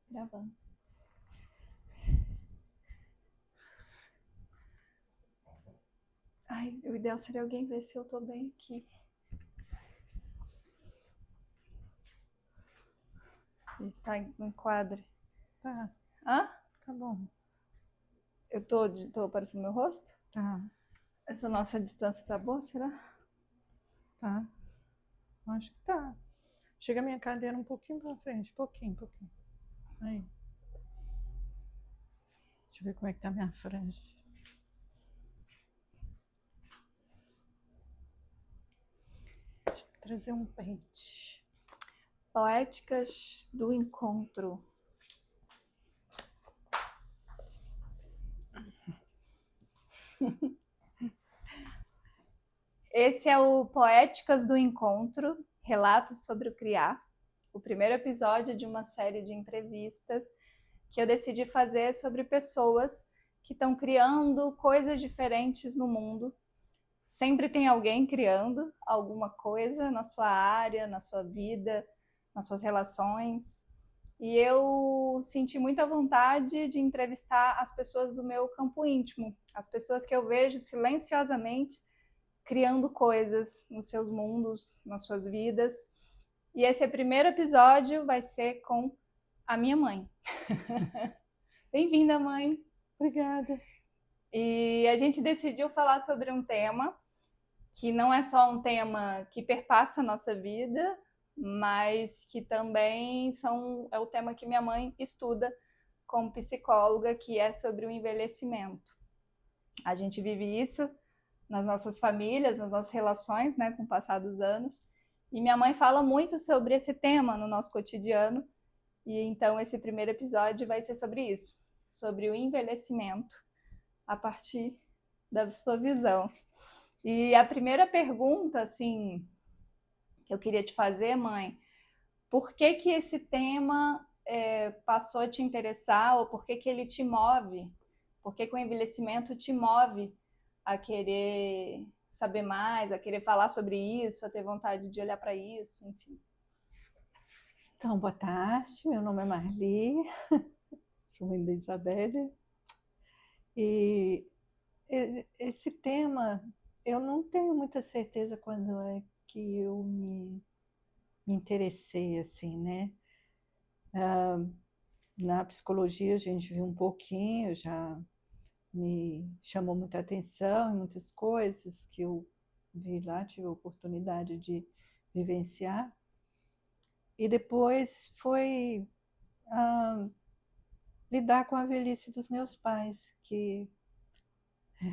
Gravando. Ai, o ideal seria alguém ver se eu tô bem aqui. Se tá em quadro. Tá, Hã? tá bom. Eu tô aparecendo meu rosto? Tá, Essa nossa distância tá boa, será? tá. Acho que tá. Chega a minha cadeira um pouquinho pra frente. Pouquinho. Aí. Deixa eu ver como é que tá a minha franja. Deixa eu trazer um pente. Poéticas do encontro. Esse é o Poéticas do Encontro, Relatos sobre o Criar, o primeiro episódio de uma série de entrevistas que eu decidi fazer sobre pessoas que estão criando coisas diferentes no mundo. Sempre tem alguém criando alguma coisa na sua área, na sua vida, nas suas relações. E eu senti muita vontade de entrevistar as pessoas do meu campo íntimo, as pessoas que eu vejo silenciosamente criando coisas nos seus mundos, nas suas vidas. E esse primeiro episódio vai ser com a minha mãe. Bem-vinda, mãe. Obrigada. E a gente decidiu falar sobre um tema que não é só um tema que perpassa a nossa vida, mas que também é o tema que minha mãe estuda como psicóloga, que é sobre o envelhecimento. A gente vive isso nas nossas famílias, nas nossas relações, né, com o passar dos anos. E minha mãe fala muito sobre esse tema no nosso cotidiano. E então esse primeiro episódio vai ser sobre isso, sobre o envelhecimento, a partir da sua visão. E a primeira pergunta, assim, que eu queria te fazer, mãe, por que que esse tema passou a te interessar, ou por que que ele te move? Por que que o envelhecimento te move a querer saber mais, a querer falar sobre isso, a ter vontade de olhar para isso, enfim. Então, boa tarde. Meu nome é Marli. Sou mãe da Isabelle. E esse tema, eu não tenho muita certeza quando é que eu me interessei, assim, né? Na psicologia a gente viu um pouquinho, já me chamou muita atenção em muitas coisas que eu vi lá, tive a oportunidade de vivenciar. E depois foi lidar com a velhice dos meus pais, que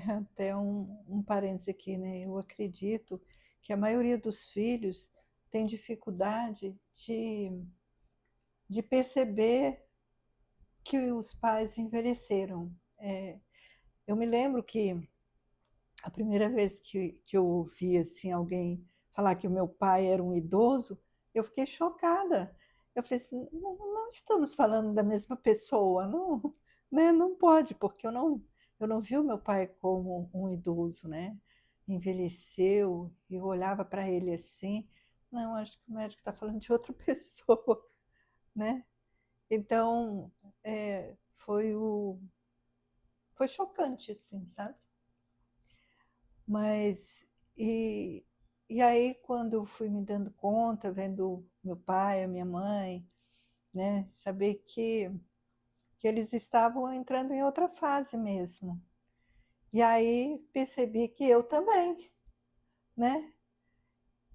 até um parêntese aqui, né? Eu acredito que a maioria dos filhos tem dificuldade de perceber que os pais envelheceram. Eu me lembro que a primeira vez que eu ouvi assim, alguém falar que o meu pai era um idoso, eu fiquei chocada. Eu falei assim, não estamos falando da mesma pessoa, não, né? Não pode, porque eu não vi o meu pai como um idoso, né? Envelheceu, e eu olhava para ele assim, não, acho que o médico está falando de outra pessoa, né? Então, foi chocante, assim, sabe? Mas, e, e aí, quando eu fui me dando conta, vendo meu pai, a minha mãe, né, saber que eles estavam entrando em outra fase mesmo. E aí percebi que eu também, né?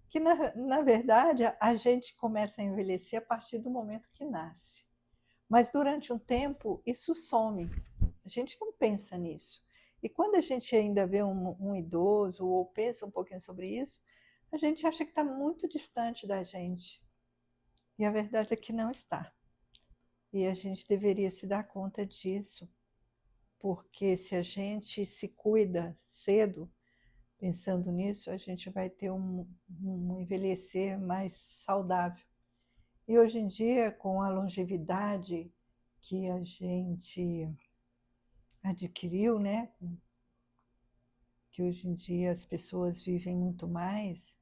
Que na verdade a gente começa a envelhecer a partir do momento que nasce. Mas durante um tempo isso some. A gente não pensa nisso. E quando a gente ainda vê um idoso ou pensa um pouquinho sobre isso, a gente acha que está muito distante da gente. E a verdade é que não está. E a gente deveria se dar conta disso, porque se a gente se cuida cedo, pensando nisso, a gente vai ter um envelhecer mais saudável. E hoje em dia, com a longevidade que a gente adquiriu, né? Que hoje em dia as pessoas vivem muito mais,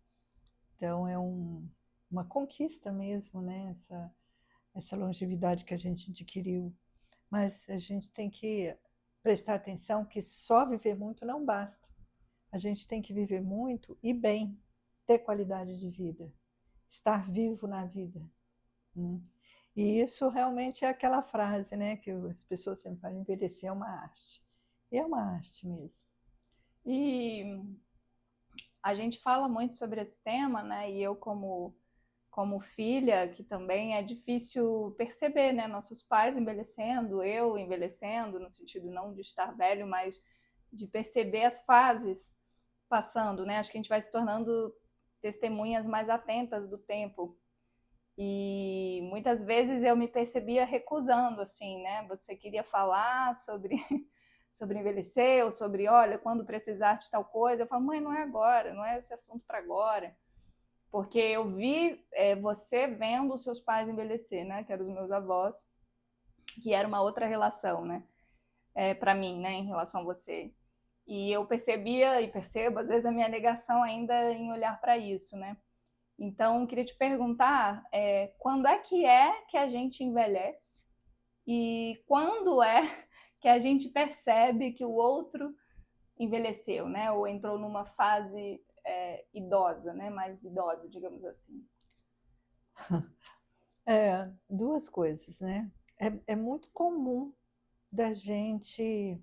então uma conquista mesmo, né? essa longevidade que a gente adquiriu. Mas a gente tem que prestar atenção que só viver muito não basta. A gente tem que viver muito e bem, ter qualidade de vida, estar vivo na vida, né? E isso realmente é aquela frase, né, que as pessoas sempre falam, envelhecer é uma arte. E é uma arte mesmo. E a gente fala muito sobre esse tema, né? E eu como filha, que também é difícil perceber, né? Nossos pais envelhecendo, eu envelhecendo, no sentido não de estar velho, mas de perceber as fases passando, né? Acho que a gente vai se tornando testemunhas mais atentas do tempo. E muitas vezes eu me percebia recusando, assim, né? Você queria falar sobre sobre envelhecer, ou sobre, olha, quando precisar de tal coisa. Eu falo, mãe, não é agora, não é esse assunto para agora. Porque eu vi você vendo os seus pais envelhecer, né? Que eram os meus avós, que era uma outra relação, né? Para mim, né? Em relação a você. E eu percebia e percebo, às vezes, a minha negação ainda em olhar para isso, né? Então, queria te perguntar, quando é que a gente envelhece? E quando é que a gente percebe que o outro envelheceu, né? Ou entrou numa fase idosa, né? Mais idosa, digamos assim. Duas coisas, né? É muito comum da gente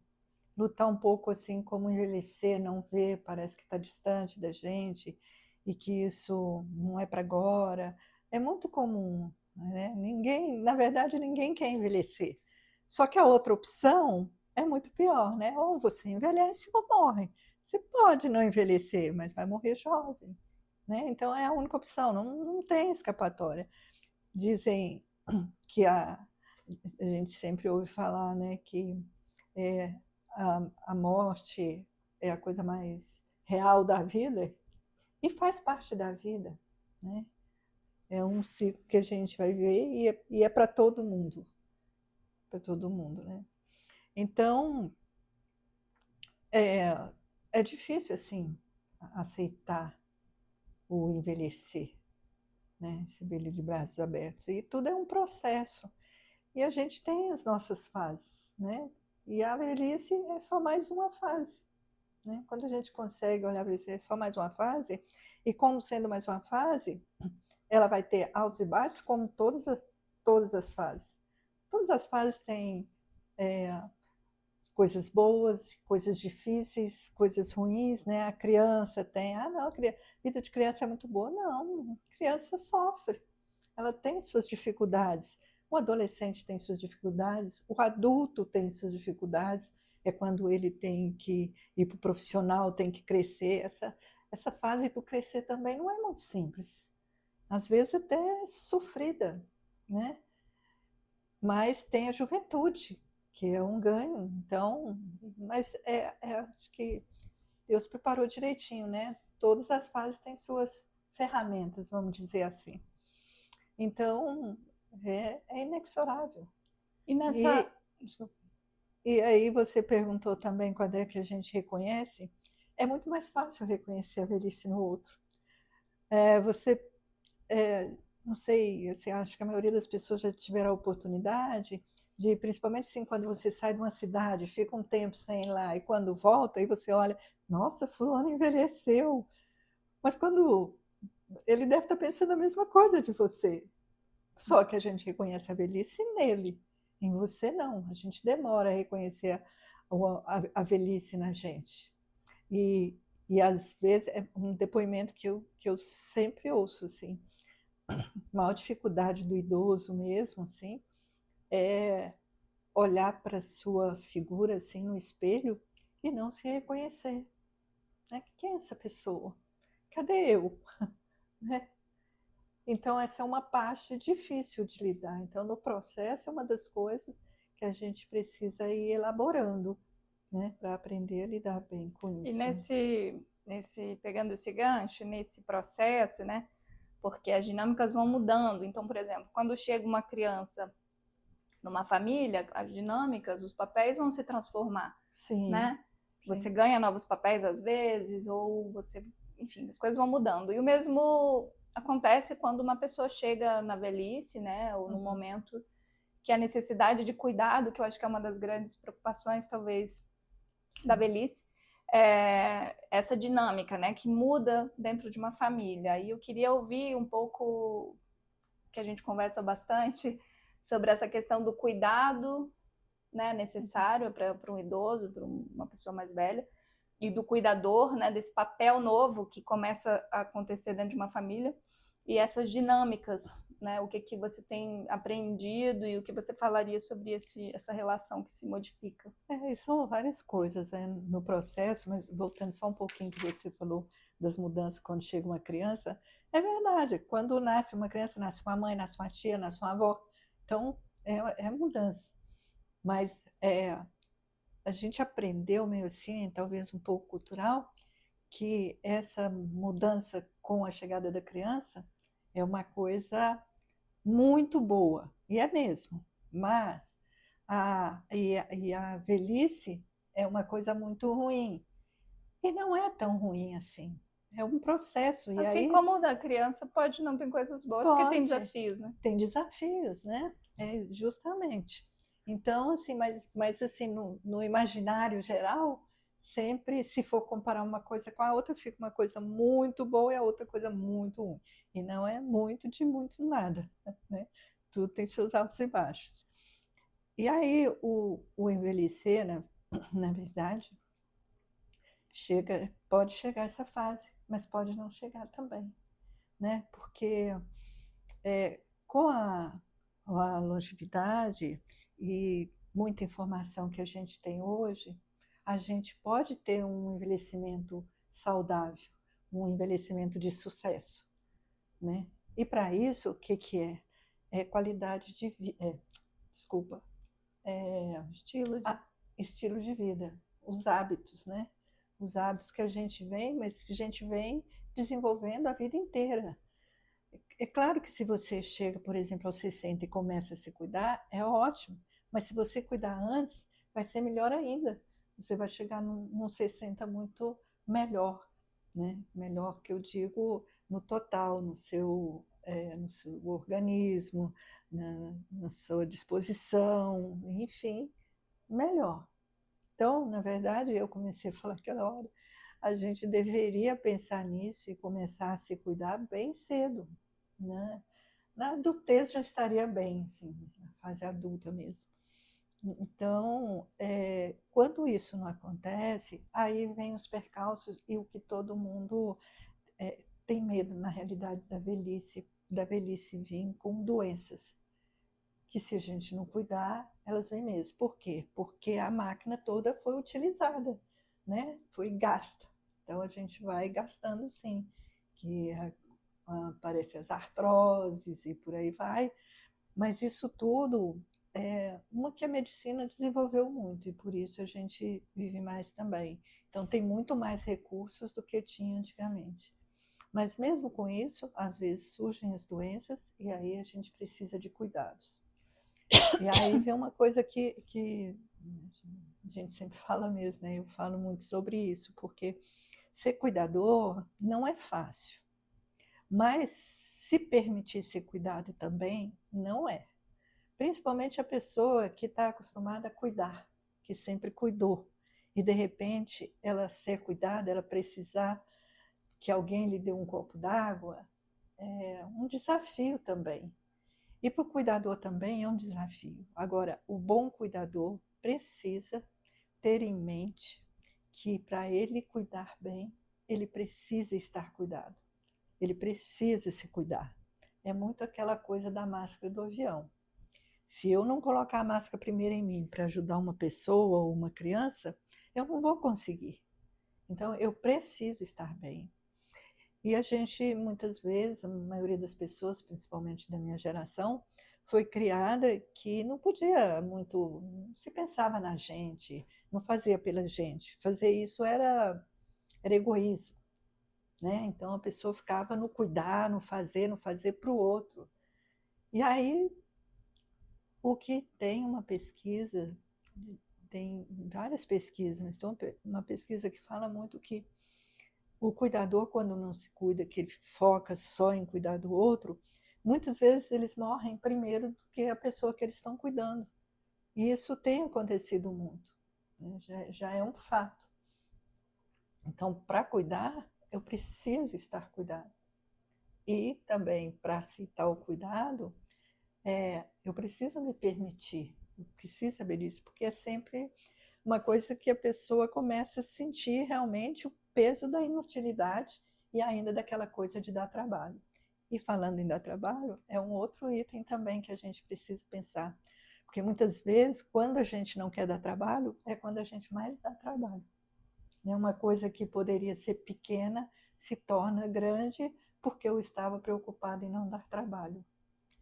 lutar um pouco assim, como envelhecer, não ver, parece que está distante da gente e que isso não é para agora. É muito comum, né? Ninguém, na verdade, ninguém quer envelhecer. Só que a outra opção é muito pior, né? Ou você envelhece ou morre. Você pode não envelhecer, mas vai morrer jovem, né? Então é a única opção, não tem escapatória. Dizem que a gente sempre ouve falar, né, que é, a morte é a coisa mais real da vida e faz parte da vida, né? É um ciclo que a gente vai ver e é para todo mundo, né? Então é, é difícil assim aceitar o envelhecer, né? Esse brilho de braços abertos e tudo é um processo. E a gente tem as nossas fases, né? E a velhice é só mais uma fase, né? Quando a gente consegue olhar para isso, é só mais uma fase, e como sendo mais uma fase, ela vai ter altos e baixos, como todas as fases. Todas as fases têm coisas boas, coisas difíceis, coisas ruins, né? A criança tem, não, a vida de criança é muito boa. Não, a criança sofre, ela tem suas dificuldades. O adolescente tem suas dificuldades, o adulto tem suas dificuldades, é quando ele tem que ir para o profissional, tem que crescer. Essa fase do crescer também não é muito simples, às vezes até sofrida, né? Mas tem a juventude, que é um ganho. Então, mas acho que Deus preparou direitinho, né? Todas as fases têm suas ferramentas, vamos dizer assim. Então, é inexorável. E nessa. E, e aí você perguntou também quando é que a gente reconhece. É muito mais fácil reconhecer a velhice no outro. Você, não sei, assim, acho que a maioria das pessoas já tiveram a oportunidade de, principalmente assim, quando você sai de uma cidade, fica um tempo sem ir lá, e quando volta, aí você olha, nossa, fulano envelheceu. Mas quando ele deve estar pensando a mesma coisa de você. Só que a gente reconhece a velhice nele, em você não. A gente demora a reconhecer a velhice na gente. E, e às vezes é um depoimento que eu sempre ouço, assim, a maior dificuldade do idoso mesmo, assim, é olhar para a sua figura assim no espelho e não se reconhecer. Né? Quem é essa pessoa? Cadê eu? Né? Então, essa é uma parte difícil de lidar. Então, no processo, é uma das coisas que a gente precisa ir elaborando, né, para aprender a lidar bem com E isso. pegando esse gancho, nesse processo, né? Porque as dinâmicas vão mudando. Então, por exemplo, quando chega uma criança numa família, as dinâmicas, os papéis vão se transformar, Sim, né? Você sim. ganha novos papéis às vezes, ou você, enfim, as coisas vão mudando. E o mesmo acontece quando uma pessoa chega na velhice, né, ou no momento que a necessidade de cuidado, que eu acho que é uma das grandes preocupações, talvez, da velhice, essa dinâmica, né, que muda dentro de uma família. E eu queria ouvir um pouco, que a gente conversa bastante, sobre essa questão do cuidado, né, necessário para um idoso, para uma pessoa mais velha, e do cuidador, né, desse papel novo que começa a acontecer dentro de uma família, e essas dinâmicas, né, o que você tem aprendido e o que você falaria sobre essa relação que se modifica. E são várias coisas, né, no processo, mas voltando só um pouquinho que você falou das mudanças quando chega uma criança, é verdade, quando nasce uma criança, nasce uma mãe, nasce uma tia, nasce uma avó, então é mudança. Mas a gente aprendeu meio assim, talvez um pouco cultural, que essa mudança com a chegada da criança é uma coisa muito boa, e é mesmo, mas a velhice é uma coisa muito ruim, e não é tão ruim assim. É um processo, e Assim aí como o da criança pode não ter coisas boas, porque tem pode, desafios, né? tem desafios, né? Justamente. Então, assim, mas assim, no imaginário geral, sempre, se for comparar uma coisa com a outra, fica uma coisa muito boa e a outra coisa muito ruim. E não é muito de muito nada, né? Tudo tem seus altos e baixos. E aí, o envelhecer, né, na verdade, pode chegar essa fase, mas pode não chegar também, né? Porque com a longevidade e muita informação que a gente tem hoje, a gente pode ter um envelhecimento saudável, um envelhecimento de sucesso, né? E para isso, o que que é? É qualidade de vida, desculpa, Estilo de... estilo de vida, os hábitos, né? Os hábitos que a gente vem, mas que a gente vem desenvolvendo a vida inteira. É claro que se você chega, por exemplo, aos 60 e começa a se cuidar, é ótimo. Mas se você cuidar antes, vai ser melhor ainda. Você vai chegar num 60 muito melhor, né? Melhor que eu digo no total, no seu organismo, na sua disposição, enfim, melhor. Então, na verdade, eu comecei a falar aquela hora, a gente deveria pensar nisso e começar a se cuidar bem cedo, né? Na adultez já estaria bem, assim, na fase adulta mesmo. Então, quando isso não acontece, aí vem os percalços e o que todo mundo tem medo, na realidade, da velhice vir com doenças, que se a gente não cuidar, elas vêm mesmo. Por quê? Porque a máquina toda foi utilizada, né? Foi gasta. Então a gente vai gastando sim, que aparecem as artroses e por aí vai, mas isso tudo é uma que a medicina desenvolveu muito e por isso a gente vive mais também. Então tem muito mais recursos do que tinha antigamente. Mas mesmo com isso, às vezes surgem as doenças e aí a gente precisa de cuidados. E aí vem uma coisa que a gente sempre fala mesmo, né? Eu falo muito sobre isso, porque ser cuidador não é fácil, mas se permitir ser cuidado também, não é. Principalmente a pessoa que está acostumada a cuidar, que sempre cuidou, e de repente ela ser cuidada, ela precisar que alguém lhe dê um copo d'água, é um desafio também. E para o cuidador também é um desafio. Agora, o bom cuidador precisa ter em mente que para ele cuidar bem, ele precisa estar cuidado. Ele precisa se cuidar. É muito aquela coisa da máscara do avião. Se eu não colocar a máscara primeiro em mim para ajudar uma pessoa ou uma criança, eu não vou conseguir. Então, eu preciso estar bem. E a gente, muitas vezes, a maioria das pessoas, principalmente da minha geração, foi criada que não podia muito, não se pensava na gente, não fazia pela gente. Fazer isso era egoísmo, né? Então a pessoa ficava no cuidar, no fazer para o outro. E aí, o que tem uma pesquisa, tem várias pesquisas, mas tem uma pesquisa que fala muito que o cuidador, quando não se cuida, que ele foca só em cuidar do outro, muitas vezes eles morrem primeiro do que a pessoa que eles estão cuidando. E isso tem acontecido muito, né? Já é um fato. Então, para cuidar, eu preciso estar cuidado. E também, para aceitar o cuidado, eu preciso me permitir, eu preciso saber disso, porque é sempre uma coisa que a pessoa começa a sentir realmente o peso da inutilidade e ainda daquela coisa de dar trabalho. E falando em dar trabalho, é um outro item também que a gente precisa pensar. Porque muitas vezes, quando a gente não quer dar trabalho, é quando a gente mais dá trabalho. Uma coisa que poderia ser pequena se torna grande porque eu estava preocupada em não dar trabalho.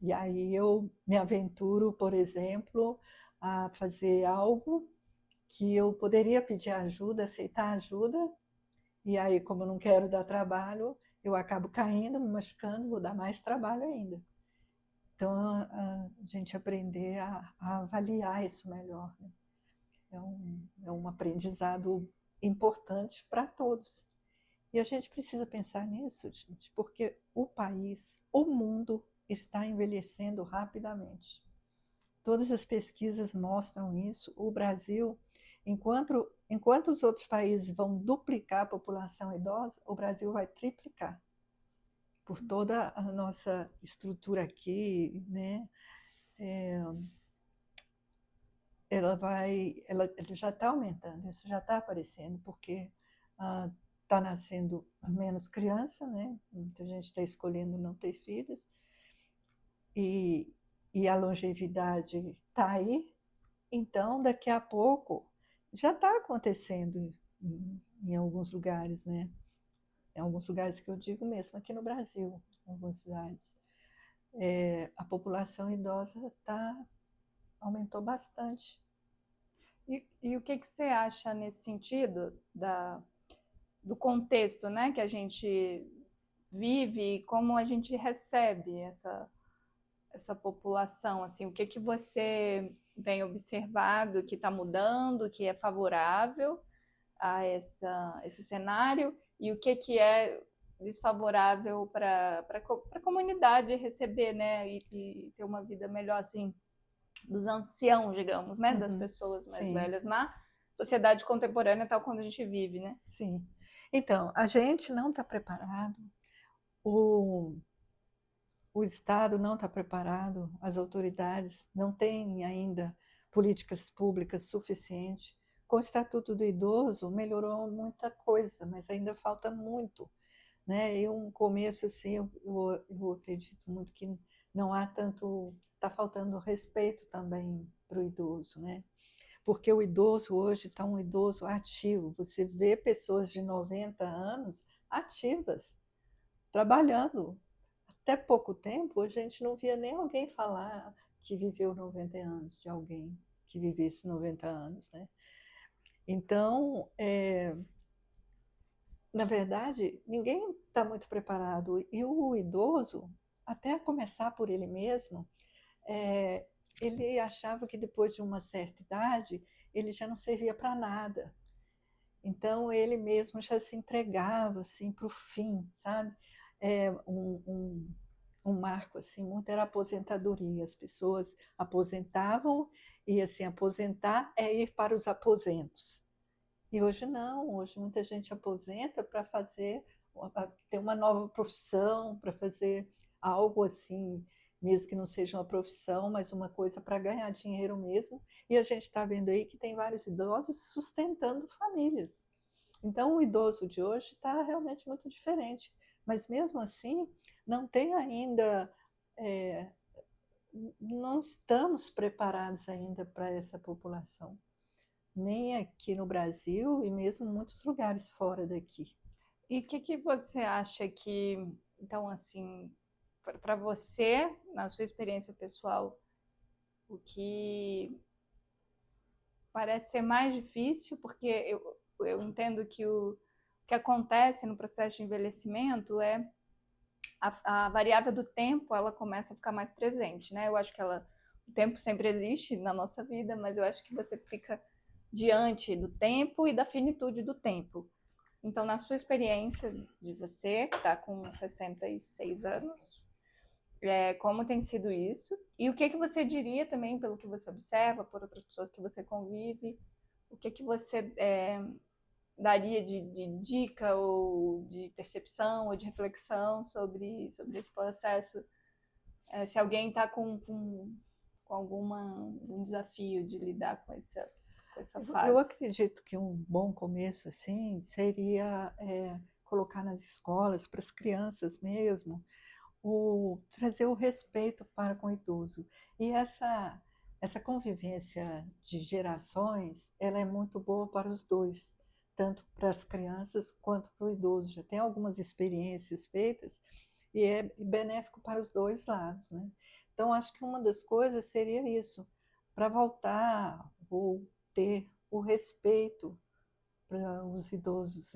E aí eu me aventuro, por exemplo, a fazer algo que eu poderia pedir ajuda, aceitar ajuda, e aí, como eu não quero dar trabalho, eu acabo caindo, me machucando, vou dar mais trabalho ainda. Então, a gente aprender a avaliar isso melhor, né? É um aprendizado importante para todos. E a gente precisa pensar nisso, gente, porque o país, o mundo está envelhecendo rapidamente. Todas as pesquisas mostram isso. O Brasil, enquanto os outros países vão duplicar a população idosa, o Brasil vai triplicar. Por toda a nossa estrutura aqui, né? Ela já está aumentando, isso já está aparecendo, porque está nascendo menos criança, né? Muita gente está escolhendo não ter filhos, e a longevidade está aí. Então, daqui a pouco, já está acontecendo em alguns lugares, né? Em alguns lugares que eu digo mesmo, aqui no Brasil, em alguns lugares. A população idosa aumentou bastante. E o que que você acha nesse sentido do contexto, né, que a gente vive e como a gente recebe essa população, assim, o que que você vem observado que está mudando, que é favorável a esse cenário e o que é desfavorável para a comunidade receber, né, e ter uma vida melhor, assim, dos anciãos, digamos, né, das pessoas mais Sim. velhas na sociedade contemporânea tal quando a gente vive, né? Sim. Então, a gente não está preparado, o, o Estado não está preparado, as autoridades não têm ainda políticas públicas suficientes. Com o Estatuto do Idoso melhorou muita coisa, mas ainda falta muito, né? E um começo assim, eu acredito muito que não há tanto, está faltando respeito também para o idoso, né? Porque o idoso hoje está um idoso ativo. Você vê pessoas de 90 anos ativas, trabalhando. Até pouco tempo, a gente não via nem alguém falar que viveu 90 anos, de alguém que vivesse 90 anos, né? Então, na verdade, ninguém está muito preparado. E o idoso, até começar por ele mesmo, ele achava que depois de uma certa idade, ele já não servia para nada. Então ele mesmo já se entregava assim para o fim, sabe? Um marco assim muito era a aposentadoria. As pessoas aposentavam e assim aposentar é ir para os aposentos. E hoje não, hoje muita gente aposenta para ter uma nova profissão, para fazer algo assim, mesmo que não seja uma profissão, mas uma coisa para ganhar dinheiro mesmo. E a gente está vendo aí que tem vários idosos sustentando famílias. Então o idoso de hoje está realmente muito diferente. Mas mesmo assim, não tem ainda, é, não estamos preparados ainda para essa população nem aqui no Brasil e mesmo em muitos lugares fora daqui. E o que você acha que, então, assim, para você, na sua experiência pessoal, o que parece ser mais difícil, porque eu entendo que o que acontece no processo de envelhecimento é a variável do tempo, ela começa a ficar mais presente, né? Eu acho que o tempo sempre existe na nossa vida, mas eu acho que você fica diante do tempo e da finitude do tempo. Então, na sua experiência de você, que está com 66 anos, como tem sido isso? E o que você diria também, pelo que você observa, por outras pessoas que você convive, o que você daria de dica ou de percepção ou de reflexão sobre esse processo? Se alguém está com algum desafio de lidar com essa Eu fase. acredito que um bom começo assim seria colocar nas escolas, para as crianças mesmo, trazer o respeito para com o idoso. E essa convivência de gerações, ela é muito boa para os dois, tanto para as crianças quanto para o idoso. Já tem algumas experiências feitas e é benéfico para os dois lados, né? Então, acho que uma das coisas seria isso, para voltar ou ter o respeito para os idosos,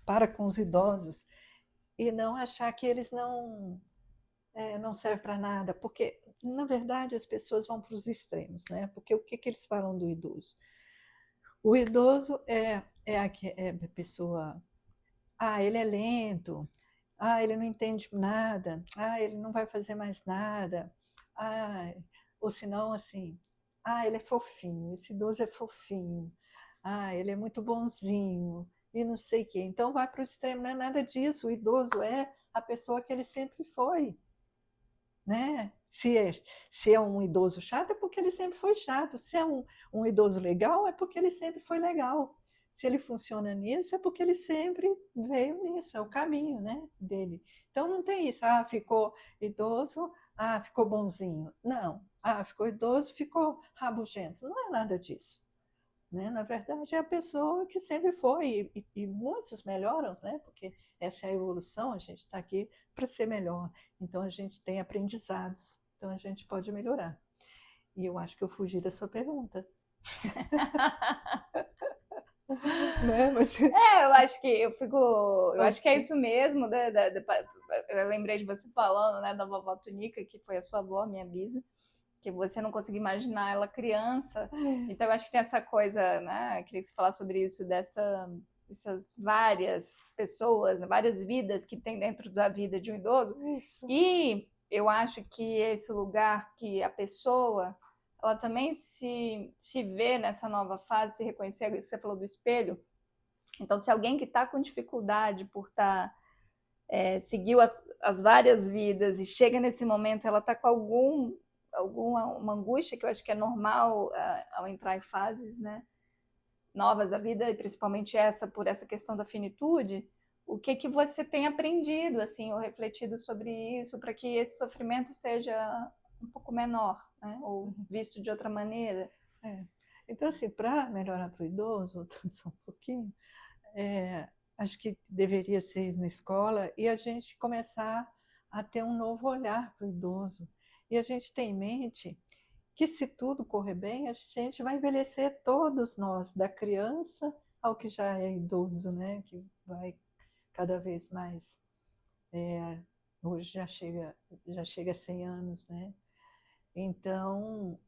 para com os idosos, e não achar que eles não servem para nada, porque, na verdade, as pessoas vão para os extremos, né? Porque o que eles falam do idoso? O idoso é a pessoa, ele é lento, ele não entende nada, ele não vai fazer mais nada, ou senão assim, ele é fofinho, esse idoso é fofinho, ele é muito bonzinho, e não sei o quê. Então vai para o extremo, não é nada disso, o idoso é a pessoa que ele sempre foi, né? Se é um idoso chato, é porque ele sempre foi chato. Se é um idoso legal, é porque ele sempre foi legal. Se ele funciona nisso, é porque ele sempre veio nisso, é o caminho, né, dele. Então não tem isso, ficou idoso, ficou bonzinho. Não, ficou idoso, ficou rabugento. Não é nada disso. Né? Na verdade, é a pessoa que sempre foi, e muitos melhoram, né? Porque essa é a evolução, a gente está aqui para ser melhor. Então, a gente tem aprendizados, então a gente pode melhorar. E eu acho que eu fugi da sua pergunta. Né? Mas... eu acho que eu acho que é isso mesmo. Eu lembrei de você falando, né, da vovó Tunica, que foi a sua avó, minha bisa, que você não conseguia imaginar ela criança. Então eu acho que tem essa coisa, né? Eu queria que você falasse sobre isso, dessas várias pessoas, várias vidas que tem dentro da vida de um idoso. Isso. E eu acho que esse lugar que a pessoa, ela também se vê nessa nova fase, se reconhecer, você falou do espelho. Então, se alguém que está com dificuldade por seguiu as várias vidas e chega nesse momento, ela está com alguma angústia, que eu acho que é normal ao entrar em fases, né, novas da vida, e principalmente por essa questão da finitude, o que você tem aprendido, assim, ou refletido sobre isso, para que esse sofrimento seja um pouco menor, né, ou visto de outra maneira? Então, assim, para melhorar para o idoso, voltando só um pouquinho, acho que deveria ser na escola e a gente começar a ter um novo olhar para o idoso. E a gente tem em mente que, se tudo correr bem, a gente vai envelhecer todos nós, da criança ao que já é idoso, né? Que vai cada vez mais. Hoje já chega a 100 anos, né? Então,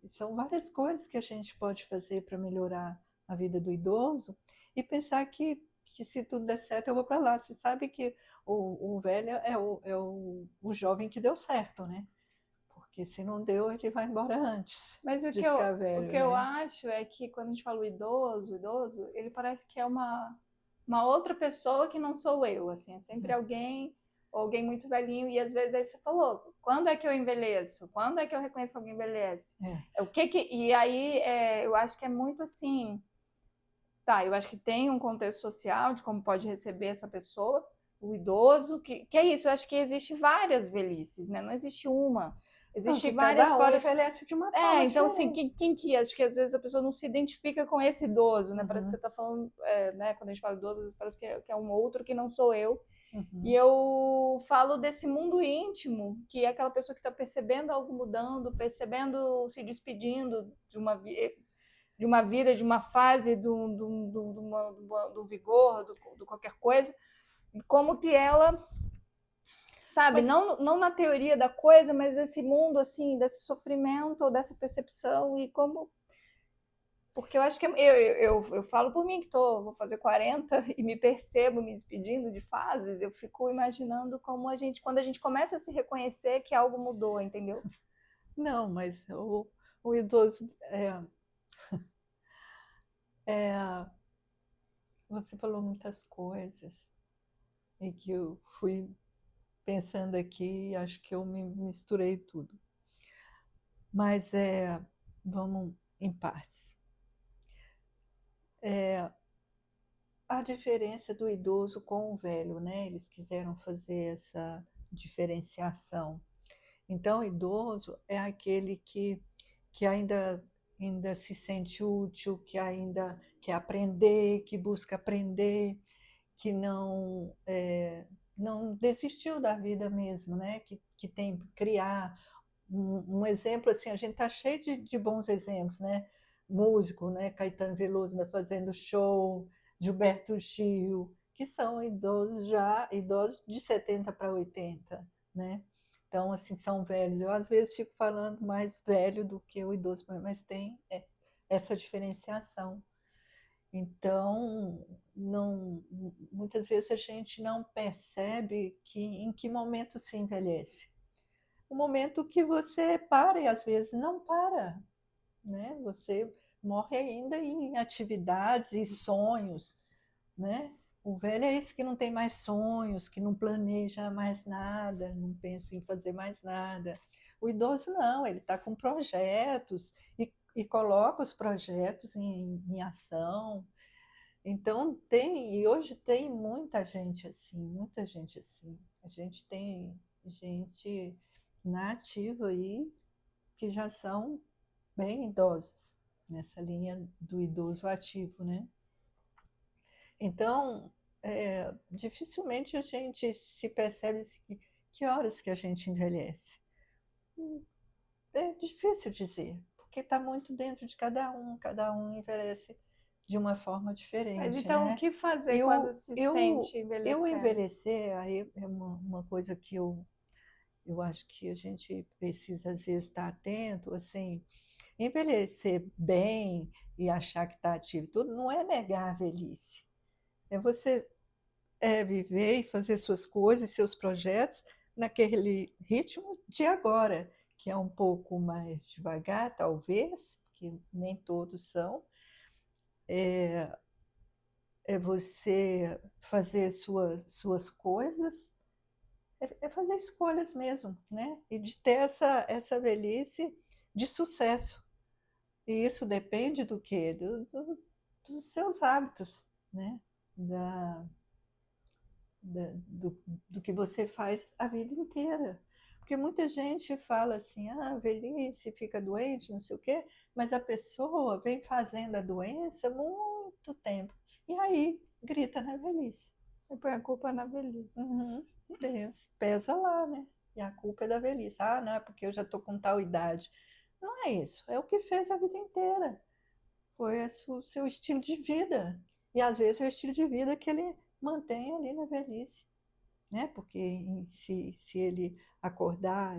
são várias coisas que a gente pode fazer para melhorar a vida do idoso e pensar que se tudo der certo, eu vou para lá. Você sabe que o velho é o jovem que deu certo, né? Porque se não deu, ele vai embora antes Mas de ficar velho, o que eu né? acho é que quando a gente fala o idoso, ele parece que é uma outra pessoa que não sou eu, assim, é sempre alguém muito velhinho, e às vezes aí você falou, quando é que eu envelheço? Quando é que eu reconheço que alguém envelhece? E aí eu acho que é muito assim, eu acho que tem um contexto social de como pode receber essa pessoa, o idoso, que é isso, eu acho que existe várias velhices, né? Não existe uma. Existem várias formas. Cada um envelhece de uma forma então diferente. assim, quem que acho que às vezes a pessoa não se identifica com esse idoso, né? Parece que você está falando, né? Quando a gente fala idoso, parece que é um outro que não sou eu. E eu falo desse mundo íntimo, que é aquela pessoa que está percebendo algo mudando, percebendo, se despedindo de uma vida, de uma fase, do vigor, do qualquer coisa, como que ela, sabe, não na teoria da coisa, mas desse mundo, assim, desse sofrimento, ou dessa percepção, e como Porque eu acho que eu falo por mim que vou fazer 40 e me percebo me despedindo de fases, eu fico imaginando como quando a gente começa a se reconhecer que algo mudou, entendeu? Não, mas o idoso você falou muitas coisas e que eu fui pensando aqui e acho que eu me misturei tudo. Mas vamos em partes. A diferença do idoso com o velho, né? Eles quiseram fazer essa diferenciação. Então, o idoso é aquele que ainda se sente útil, que ainda quer aprender, que busca aprender, que não desistiu da vida mesmo, né? Que tem que criar um exemplo assim. A gente está cheio de bons exemplos, né? Músico, né? Caetano Veloso ainda fazendo show, Gilberto Gil, que são idosos de 70 para 80, né? Então, assim, são velhos. Eu, às vezes, fico falando mais velho do que o idoso, mas tem essa diferenciação. Então, não, muitas vezes a gente não percebe em que momento se envelhece. O momento que você para e às vezes não para, né? Você morre ainda em atividades e sonhos, né? O velho é esse que não tem mais sonhos, que não planeja mais nada, não pensa em fazer mais nada. O idoso não, ele está com projetos e coloca os projetos em ação. Então e hoje tem muita gente assim, muita gente assim. A gente tem gente na ativa aí que já são bem idosos, nessa linha do idoso ativo, né? Então, dificilmente a gente se percebe que horas que a gente envelhece. É difícil dizer, porque está muito dentro de cada um envelhece de uma forma Mas diferente, então, o né? que fazer quando Eu, se eu, sente eu envelhecendo? envelhecer, aí é uma coisa que eu acho que a gente precisa, às vezes, estar atento, assim, envelhecer bem e achar que está ativo, tudo não é negar a velhice. É você viver e fazer suas coisas, seus projetos naquele ritmo de agora, que é um pouco mais devagar, talvez, porque nem todos são. É você fazer suas coisas, fazer escolhas mesmo, né? E de ter essa velhice de sucesso. E isso depende do quê? Dos seus hábitos, né? Da, do que você faz a vida inteira. Porque muita gente fala assim, velhice, fica doente, não sei o quê, mas a pessoa vem fazendo a doença há muito tempo. E aí grita na velhice. Eu ponho a culpa na velhice. Uhum, pesa lá, né? E a culpa é da velhice. Ah, não, é porque eu já estou com tal idade. Não é isso, é o que fez a vida inteira. Foi o seu estilo de vida. E às vezes é o estilo de vida que ele mantém ali na velhice, né? Porque se ele acordar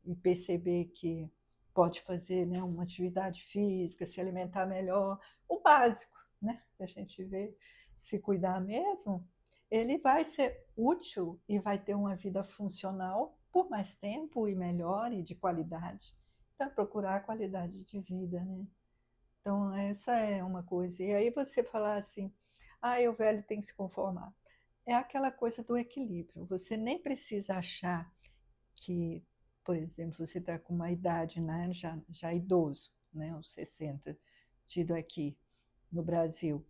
e perceber que pode fazer, né, uma atividade física, se alimentar melhor, o básico, né? Que a gente vê, se cuidar mesmo, ele vai ser útil e vai ter uma vida funcional por mais tempo e melhor e de qualidade. Então, procurar a qualidade de vida, né? Então, essa é uma coisa. E aí você falar assim, o velho tem que se conformar. É aquela coisa do equilíbrio. Você nem precisa achar que, por exemplo, você está com uma idade, né, já idoso, né, os 60, tido aqui no Brasil.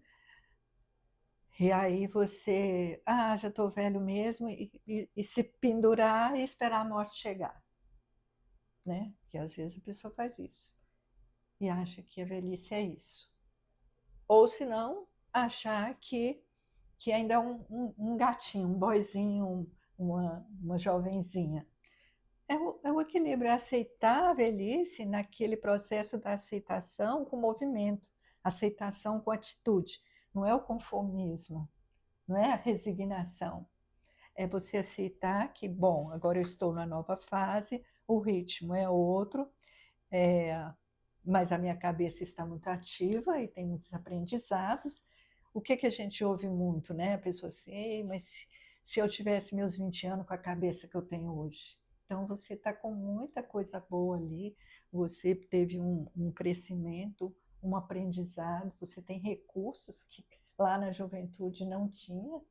E aí você, já estou velho mesmo, e se pendurar e esperar a morte chegar, né? Porque às vezes a pessoa faz isso e acha que a velhice é isso. Ou se não, achar que ainda é um gatinho, um boizinho, uma jovenzinha. É o equilíbrio, é aceitar a velhice naquele processo da aceitação com movimento, aceitação com atitude. Não é o conformismo, não é a resignação. É você aceitar que, bom, agora eu estou na nova fase, o ritmo é outro, é, mas a minha cabeça está muito ativa e tem muitos aprendizados. O que a gente ouve muito, né? A pessoa assim, "Ei, mas se eu tivesse meus 20 anos com a cabeça que eu tenho hoje." Então, você está com muita coisa boa ali, você teve um crescimento, um aprendizado, você tem recursos que lá na juventude não tinha,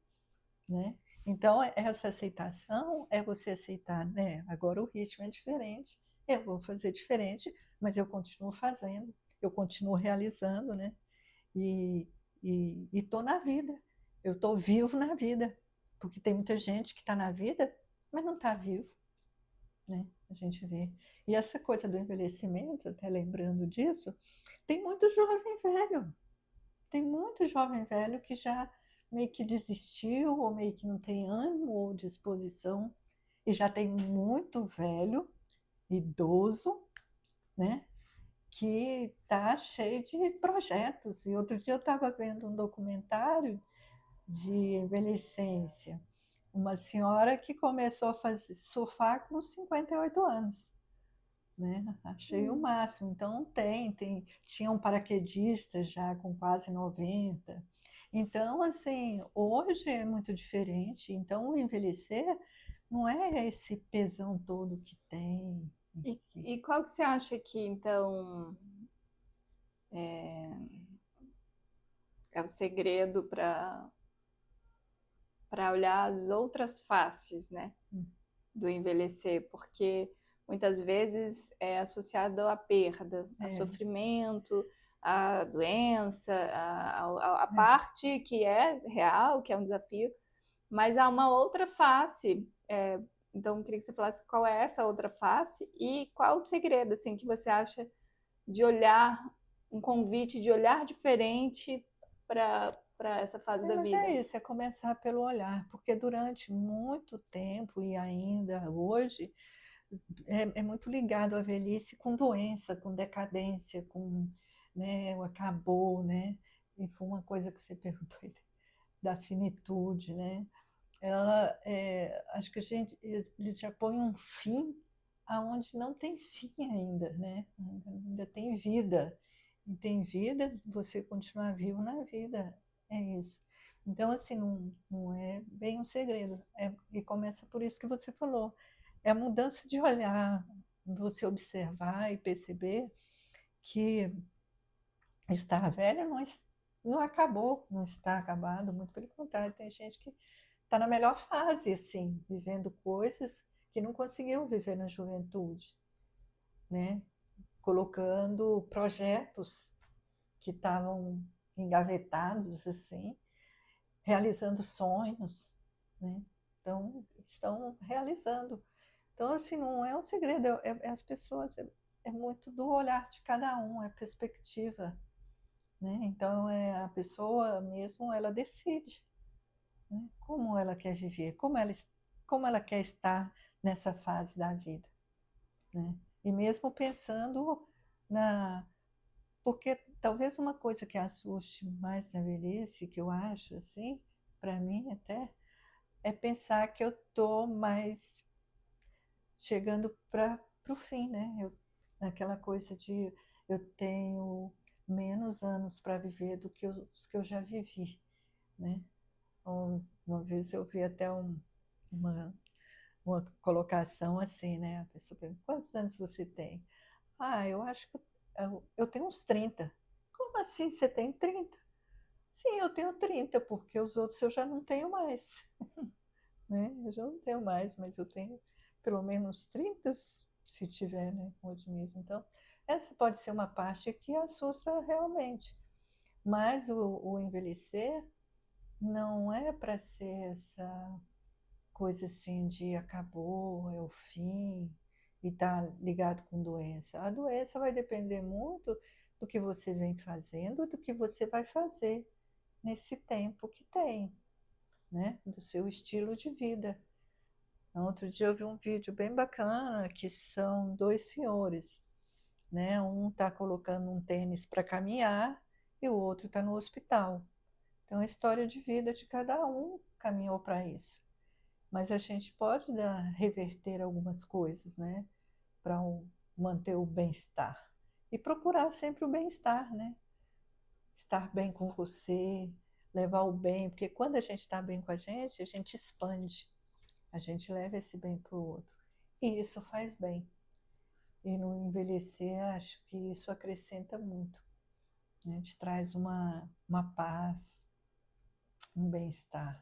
né? Então, essa aceitação é você aceitar, né? Agora o ritmo é diferente, eu vou fazer diferente, mas eu continuo fazendo, eu continuo realizando, né? E estou na vida, eu estou vivo na vida, porque tem muita gente que está na vida, mas não está vivo, né? A gente vê. E essa coisa do envelhecimento, até lembrando disso, tem muito jovem velho, tem muito jovem velho que já meio que desistiu, ou meio que não tem ânimo ou disposição, e já tem muito velho, idoso, né? Que está cheio de projetos. E outro dia eu estava vendo um documentário de envelhecência, uma senhora que começou a fazer, surfar com 58 anos. Né? Achei o máximo. Então tinha um paraquedista já com quase 90. Então, assim, hoje é muito diferente. Então, o envelhecer não é esse pesão todo que tem. E qual que você acha que, então, é o segredo para olhar as outras faces, né, do envelhecer? Porque muitas vezes é associado à perda, a sofrimento, à doença, a parte que é real, que é um desafio, mas há uma outra face. Então, eu queria que você falasse qual é essa outra face e qual o segredo, assim, que você acha de olhar, um convite de olhar diferente para essa fase da Mas vida. é isso, é começar pelo olhar, porque durante muito tempo e ainda hoje é muito ligado à velhice com doença, com decadência, com, né, o acabou, né? E foi uma coisa que você perguntou aí, da finitude, né? Acho que eles já põem um fim aonde não tem fim ainda, né? Ainda tem vida. E tem vida, você continuar vivo na vida, é isso. Então, assim, não é bem um segredo. E começa por isso que você falou. É a mudança de olhar, você observar e perceber que estar velha não acabou, não está acabado, muito pelo contrário, tem gente que está na melhor fase, assim, vivendo coisas que não conseguiu viver na juventude, né? Colocando projetos que estavam engavetados, assim, realizando sonhos, né? Então, estão realizando. Então, assim, não é um segredo, é as pessoas, é muito do olhar de cada um, é perspectiva, né? Então, a pessoa mesmo, ela decide, né? Como ela quer viver, como ela quer estar nessa fase da vida, né? E mesmo pensando na... Porque talvez uma coisa que assuste mais na velhice, que eu acho, assim, para mim até, é pensar que eu estou mais chegando para o fim, né? Naquela coisa de eu tenho menos anos para viver do que os que eu já vivi, né? Uma vez eu vi até uma, uma colocação assim, né? A pessoa pergunta, quantos anos você tem? Ah, eu acho que eu tenho uns 30. Como assim você tem 30? Sim, eu tenho 30, porque os outros eu já não tenho mais, né? Eu já não tenho mais, mas eu tenho pelo menos 30, se tiver, né, com otimismo. Então, essa pode ser uma parte que assusta realmente. Mas o envelhecer não é para ser essa coisa assim de acabou, é o fim, e está ligado com doença. A doença vai depender muito do que você vem fazendo, do que você vai fazer nesse tempo que tem, né? Do seu estilo de vida. Outro dia eu vi um vídeo bem bacana que são dois senhores, né? Um está colocando um tênis para caminhar e o outro está no hospital. Então a história de vida de cada um caminhou para isso. Mas a gente pode reverter algumas coisas, né? Para manter o bem-estar. e procurar sempre o bem-estar, né? Estar bem com você, levar o bem, porque quando a gente está bem com a gente expande, a gente leva esse bem para o outro. E isso faz bem. E no envelhecer, acho que isso acrescenta muito, né? Te traz uma paz, um bem-estar.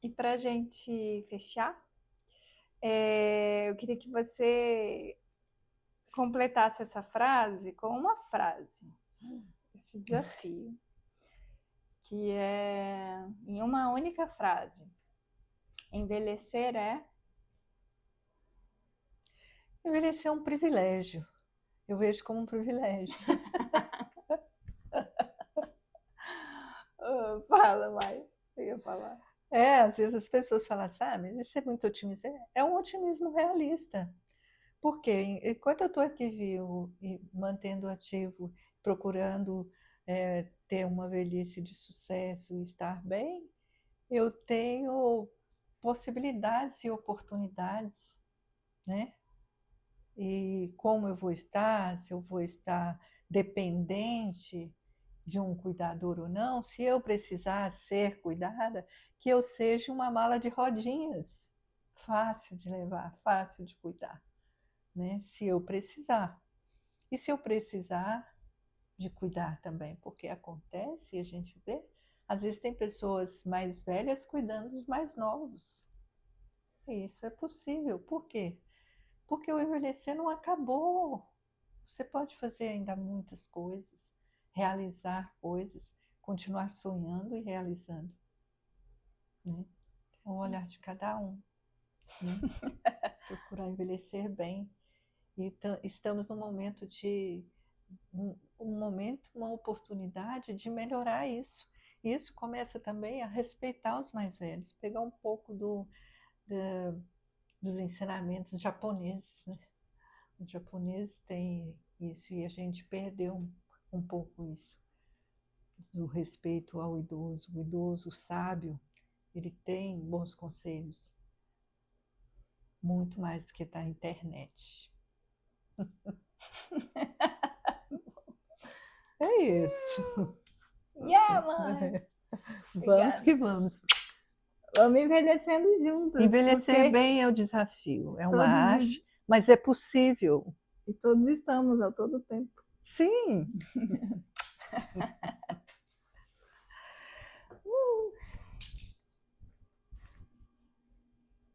E para a gente fechar, eu queria que você completasse essa frase com uma frase, esse desafio, que é em uma única frase. Envelhecer é... Envelhecer é um privilégio. Eu vejo como um privilégio. Fala mais, eu ia falar. Às vezes as pessoas falam assim, mas isso é muito otimismo. É um otimismo realista. Porque enquanto eu estou aqui vivo e mantendo ativo, procurando ter uma velhice de sucesso e estar bem, eu tenho possibilidades e oportunidades, né? E como eu vou estar, se eu vou estar dependente de um cuidador ou não, se eu precisar ser cuidada, que eu seja uma mala de rodinhas, fácil de levar, fácil de cuidar, né? Se eu precisar. E se eu precisar de cuidar também, porque acontece e a gente vê, às vezes tem pessoas mais velhas cuidando dos mais novos. E isso é possível. Por quê? Porque o envelhecer não acabou. Você pode fazer ainda muitas coisas, realizar coisas, continuar sonhando e realizando, né? O olhar de cada um, né? Procurar envelhecer bem. E estamos num momento uma oportunidade de melhorar isso. E isso começa também a respeitar os mais velhos, pegar um pouco dos ensinamentos japoneses, né? Os japoneses têm isso e a gente perdeu um pouco isso, do respeito ao idoso. O idoso, o sábio, ele tem bons conselhos, muito mais do que está na internet. É isso. Yeah, mãe! Vamos que vamos. Vamos envelhecendo juntas. Envelhecer bem é o desafio, é uma todos arte, mas é possível. E todos estamos a todo tempo. Sim.